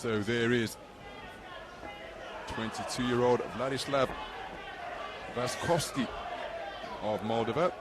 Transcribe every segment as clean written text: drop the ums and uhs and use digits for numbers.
So there is 22-year-old Vladislav VASKOVSKYI of Moldova.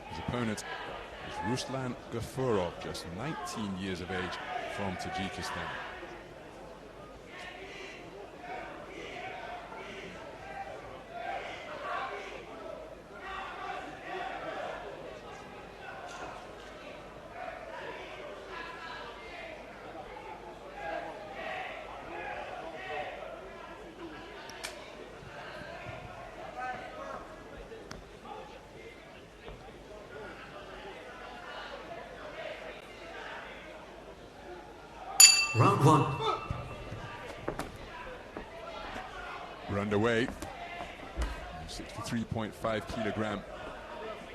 His opponent is Ruslan GAFUROV, just 19 years of age, from Tajikistan. Round one. We're underway. 63.5 kilogram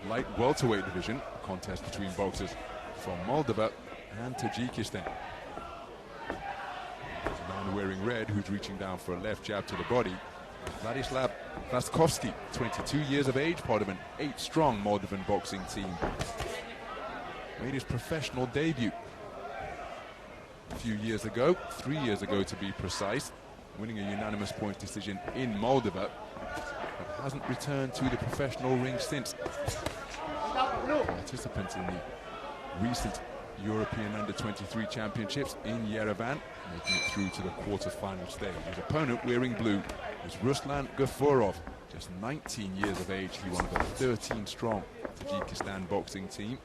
light welterweight division, a contest between boxers from Moldova and Tajikistan. There's a man wearing red who's reaching down for a left jab to the body. Vladislav VASKOVSKYI, 22 years of age, part of an 8-strong Moldovan boxing team. Made his professional debut a few years ago, 3 years ago to be precise, winning a unanimous point decision in Moldova, but hasn't returned to the professional ring since. Participant in the recent European Under-23 Championships in Yerevan, making it through to the quarter-final stage. His opponent, wearing blue, is Ruslan GAFUROV, just 19 years of age. He one of the 13-strong Tajikistan boxing team.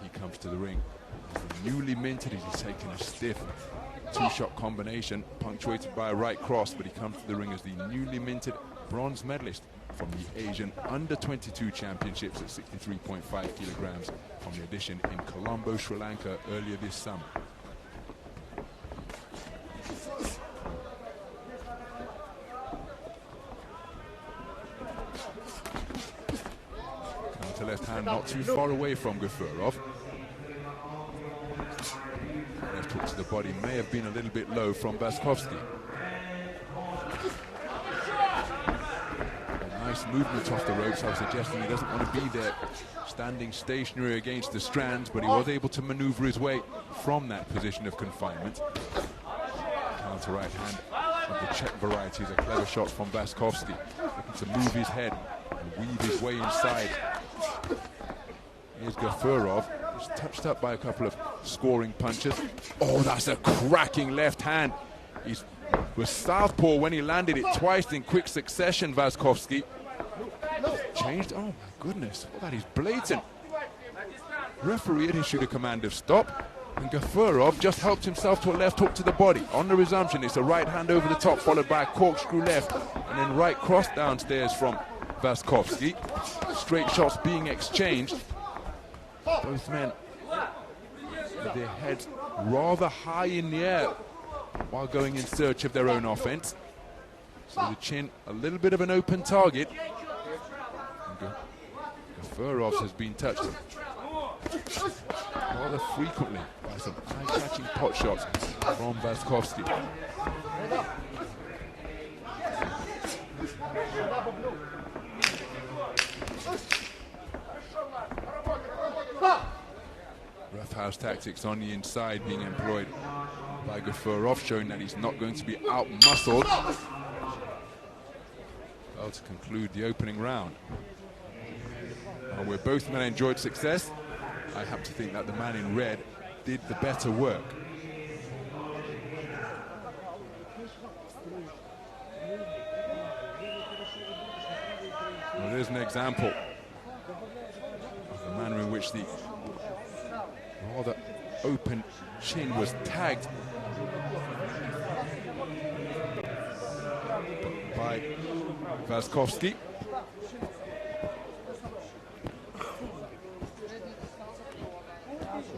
He comes to the ring. He's newly minted. He's taken a stiff two-shot combination punctuated by a right cross, but he comes to the ring as the newly minted bronze medalist from the Asian Under-22 Championships at 63.5 kilograms from the edition in Colombo, Sri Lanka earlier this summer. Counter left hand not too far away from GAFUROV. Left hook to the body may have been a little bit low from VASKOVSKYI. A nice movement off the ropes. I was suggesting he doesn't want to be there standing stationary against the strands, but he was able to maneuver his way from that position of confinement. Counter right hand of the Czech variety is a clever shot from VASKOVSKYI, looking to move his head and weave his way inside. Here's GAFUROV, just touched up by a couple of scoring punches. Oh, that's a cracking left hand. He was southpaw when he landed it twice in quick succession, VASKOVSKYI. Changed, oh my goodness, well, that is blatant. Referee had issued a command of stop, and GAFUROV just helped himself to a left hook to the body. On the resumption, it's a right hand over the top, followed by a corkscrew left, and then right cross downstairs from VASKOVSKYI. Straight shots being exchanged. Both men with their heads rather high in the air while going in search of their own offense. So the chin, a little bit of an open target. GAFUROV's has been touched rather frequently by some eye-catching pot shots from VASKOVSKYI. Roughhouse tactics on the inside being employed by GAFUROV, showing that he's not going to be out-muscled. Well, to conclude the opening round. Where both men enjoyed success, I happen to think that the man in red did the better work. Well, there's an example of the manner in which the rather open chin was tagged by VASKOVSKYI.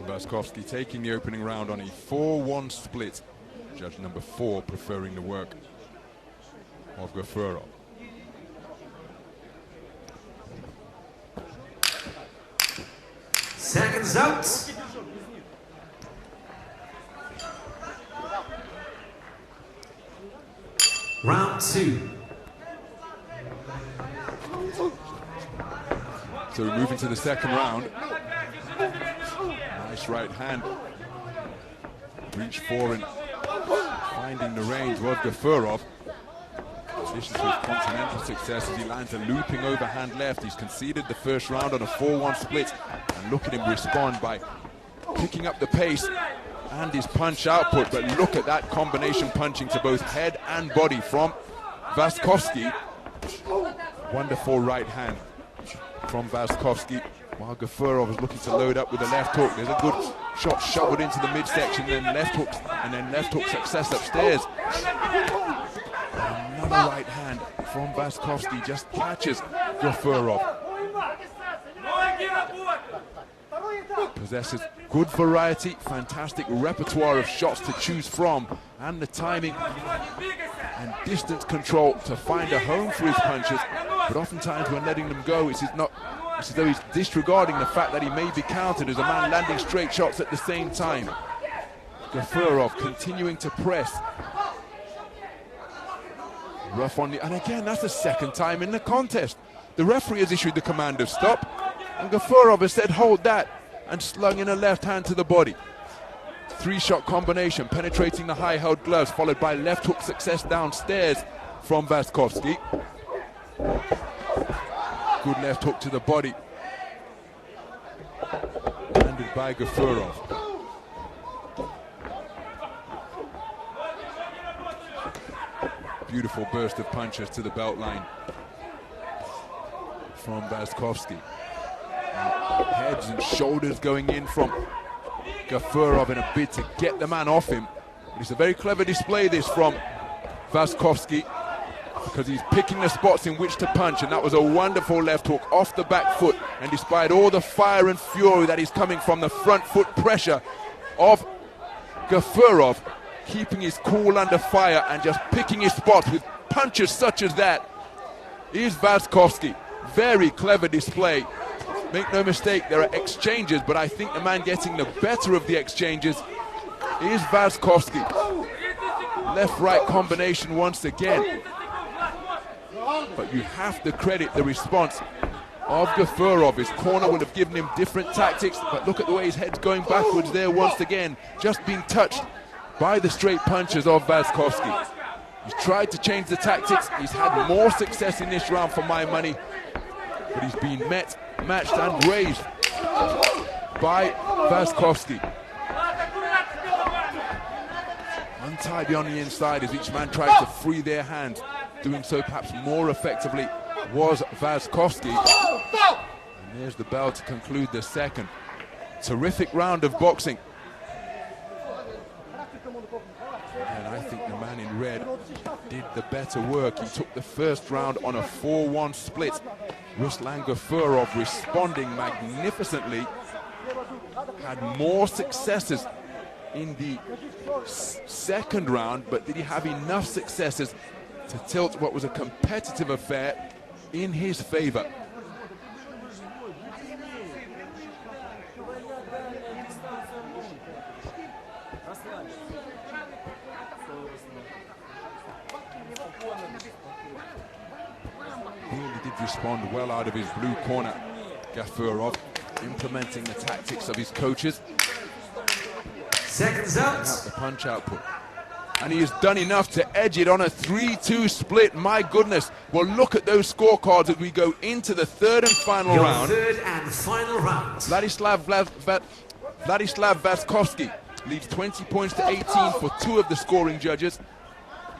VASKOVSKYI taking the opening round on a 4-1 split. Judge number 4 preferring the work of GAFUROV. Seconds out. Round 2. So we move into the second round. Nice right hand. Reach for and finding the range was GAFUROV. This is his continental success as he lands a looping overhand left. He's conceded the first round on a 4-1 split. And look at him respond by picking up the pace and his punch output. But look at that combination punching to both head and body from VASKOVSKYI. Wonderful right hand from VASKOVSKYI, while GAFUROV is looking to load up with a left hook. There's a good shot shoveled into the midsection, then left hook success upstairs. Another right hand from VASKOVSKYI just catches GAFUROV. Possesses good variety, fantastic repertoire of shots to choose from, and the timing and distance control to find a home for his punches. But oftentimes when letting them go, it's as though he's disregarding the fact that he may be countered as a man landing straight shots at the same time. GAFUROV continuing to press. Rough on the, and again, that's the second time in the contest. The referee has issued the command of stop, and GAFUROV has said hold that, and slung in a left hand to the body. 3-shot combination, penetrating the high-held gloves, followed by left hook success downstairs from VASKOVSKYI. Good left hook to the body. Landed by GAFUROV. Beautiful burst of punches to the belt line from VASKOVSKYI. Heads and shoulders going in from GAFUROV in a bid to get the man off him. But it's a very clever display this from VASKOVSKYI, because he's picking the spots in which to punch, and that was a wonderful left hook off the back foot. And despite all the fire and fury that is coming from the front foot pressure of GAFUROV, keeping his cool under fire and just picking his spots with punches such as that is VASKOVSKYI. Very clever display. Make no mistake, there are exchanges, but I think the man getting the better of the exchanges is VASKOVSKYI. Left-right combination once again. But you have to credit the response of GAFUROV. His corner would have given him different tactics, but look at the way his head's going backwards there once again, just being touched by the straight punches of VASKOVSKYI. He's tried to change the tactics. He's had more success in this round for my money, but he's been met, matched and raised by VASKOVSKYI. Untidy on the inside as each man tries to free their hand. Doing so perhaps more effectively was VASKOVSKYI. And there's the bell to conclude the second. Terrific round of boxing. And I think the man in red did the better work. He took the first round on a 4-1 split. Ruslan GAFUROV responding magnificently. Had more successes in the second round, but did he have enough successes to tilt what was a competitive affair in his favor? Really did respond well out of his blue corner, GAFUROV, implementing the tactics of his coaches. Seconds out. The punch output. And he has done enough to edge it on a 3-2 split. My goodness. Well, look at those scorecards as we go into the third and final round. Third and final round. Vladislav VASKOVSKYI leads 20 points to 18 for 2 of the scoring judges.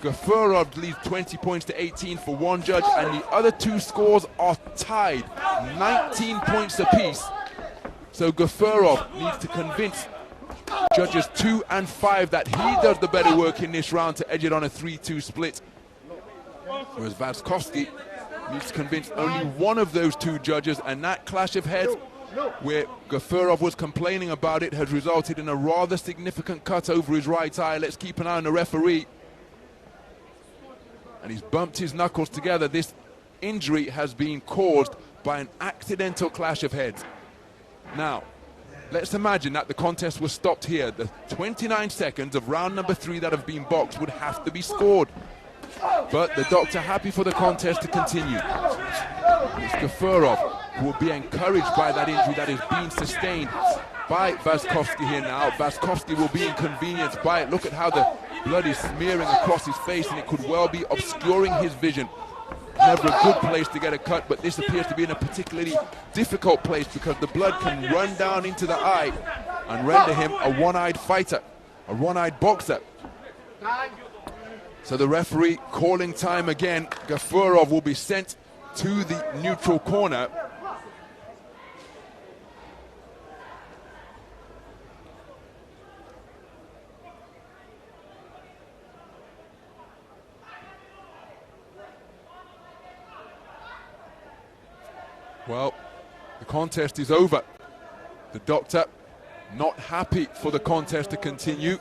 GAFUROV leads 20 points to 18 for 1 judge, and the other 2 scores are tied, 19 points apiece. So GAFUROV needs to convince judges 2 and 5 that he does the better work in this round to edge it on a 3-2 split. Whereas VASKOVSKYI needs to convince only one of those 2 judges, and that clash of heads, where GAFUROV was complaining about it, has resulted in a rather significant cut over his right eye. Let's keep an eye on the referee. And he's bumped his knuckles together. This injury has been caused by an accidental clash of heads. Now, let's imagine that the contest was stopped here. The 29 seconds of round number 3 that have been boxed would have to be scored. But the doctor happy for the contest to continue. It's GAFUROV who will be encouraged by that injury that is being sustained by VASKOVSKYI here now. VASKOVSKYI will be inconvenienced by it. Look at how the blood is smearing across his face, and it could well be obscuring his vision. Never a good place to get a cut, but this appears to be in a particularly difficult place because the blood can run down into the eye and render him a one-eyed fighter, a one-eyed boxer. So the referee calling time again. GAFUROV will be sent to the neutral corner. Well, the contest is over. The doctor not happy for the contest to continue,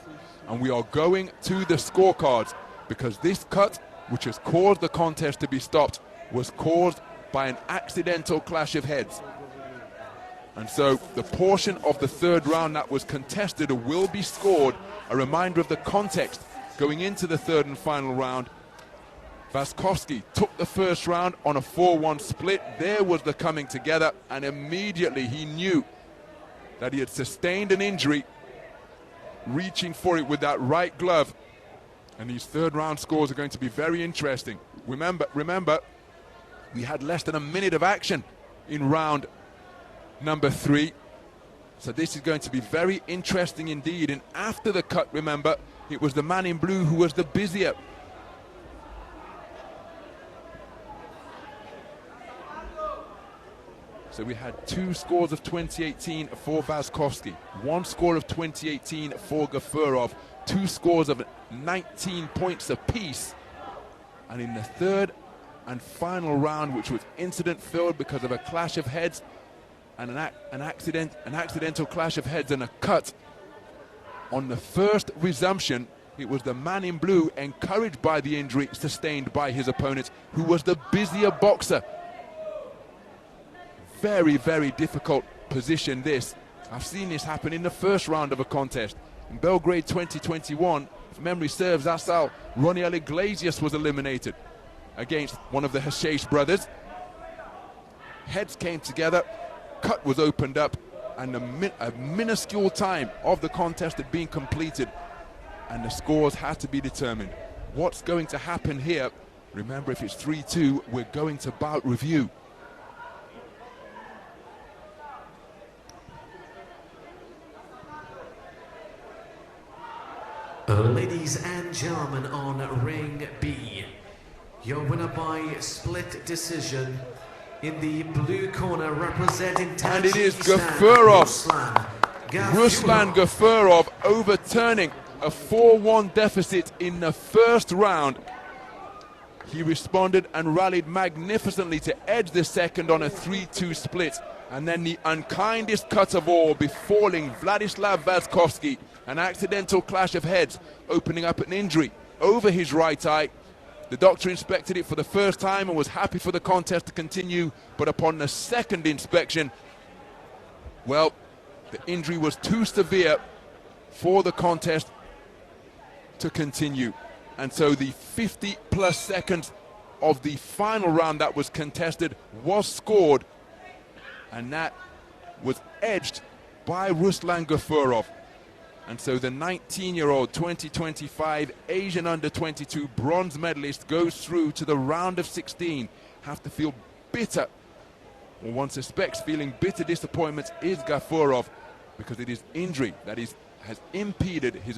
and we are going to the scorecards because this cut, which has caused the contest to be stopped, was caused by an accidental clash of heads. And so the portion of the third round that was contested will be scored. A reminder of the context going into the third and final round. VASKOVSKYI took the first round on a 4-1 split. There was the coming together, and immediately he knew that he had sustained an injury, reaching for it with that right glove. And these third round scores are going to be very interesting. Remember, we had less than a minute of action in round number 3. So this is going to be very interesting indeed. And after the cut, remember, it was the man in blue who was the busier. So we had 2 scores of 2018 for VASKOVSKYI, 1 score of 2018 for GAFUROV, 2 scores of 19 points apiece. And in the third and final round, which was incident-filled because of a clash of heads and an accidental clash of heads and a cut, on the first resumption, it was the man in blue, encouraged by the injury sustained by his opponent, who was the busier boxer. Very, very difficult position this. I've seen this happen in the first round of a contest. In Belgrade 2021, if memory serves, that's how Roniel Iglesias was eliminated against one of the Hashish brothers. Heads came together, cut was opened up, and a minuscule time of the contest had been completed, and the scores had to be determined. What's going to happen here? Remember, if it's 3-2, we're going to bout review. Ladies and gentlemen, on ring B, your winner by split decision in the blue corner representing Tajikistan, and it is GAFUROV. Ruslan GAFUROV overturning a 4-1 deficit in the first round. He responded and rallied magnificently to edge the second on a 3-2 split. And then the unkindest cut of all befalling Vladislav VASKOVSKYI, an accidental clash of heads, opening up an injury over his right eye. The doctor inspected it for the first time and was happy for the contest to continue, but upon the second inspection, well, the injury was too severe for the contest to continue. And so the 50+ seconds of the final round that was contested was scored, and that was edged by Ruslan GAFUROV. And so the 19-year-old 2025 Asian under-22 bronze medalist goes through to the round of 16. Have to feel bitter, or one suspects feeling bitter disappointment is GAFUROV, because it is injury that has impeded his